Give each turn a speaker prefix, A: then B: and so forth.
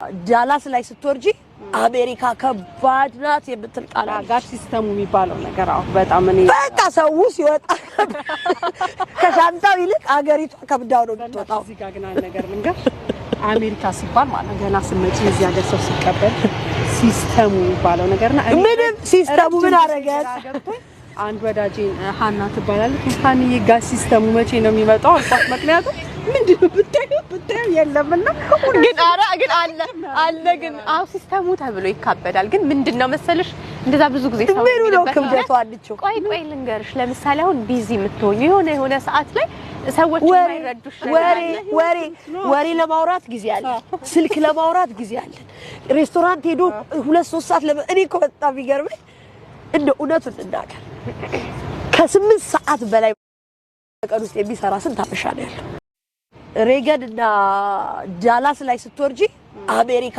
A: ዳላስ ላይ ስትወርጂ አሜሪካ ከባድ ናት የምትልቃላ
B: ጋር ሲስተሙ የሚባለው ነገር አው በጣም እኔ
A: በቃ ሰው ሲወጣ ከሻንጣው ይልቅ አገሪቷ ከብዳው ነው የምትወጣው
B: እዚህ ጋር ግን ነገር ልንገር አሜሪካ ሲባል ማለት ገና ስመጪ እዚህ ሀገር ሰው ሲቀበል ሲስተሙ የሚባለው ነገርና
A: ምንም ሲስተሙ ምን አረገ
B: አንድ ወዳጄ ሃና ትባላለች ሃኒዬ ጋር ሲስተሙ መቼ ነው የሚመጣው አልኳት ምክንያቱም ምንድነው ብታዩ የለምና
C: ግን አለ ግን አው ሲስተሙ ተብሎ ይካበዳል ግን ምንድነው መሰለሽ እንደዛ ብዙ ጊዜ ሰው
A: ነው ክብደቱ አልችው
C: ቆይ ልንገርሽ ለምሳሌ አሁን ቢዚ የምትሆኚ የሆነ ሰዓት ላይ ሰዎች የማይረዱሽ
A: ወሬ ለማውራት ጊዜ አለ ስልክ ለማውራት ጊዜ አለ ሬስቶራንት ሄዶ 2-3 ሰዓት እኔ እኮ በጣም ይገርመኝ እንደ እውነቱን እናገር ከ8 ሰዓት በላይ ቀን ውስጥ የሚሰራ ስንት አበሻ ነው ያለው ሬገን እና ዳላስ ላይ ስትወርጂ አሜሪካ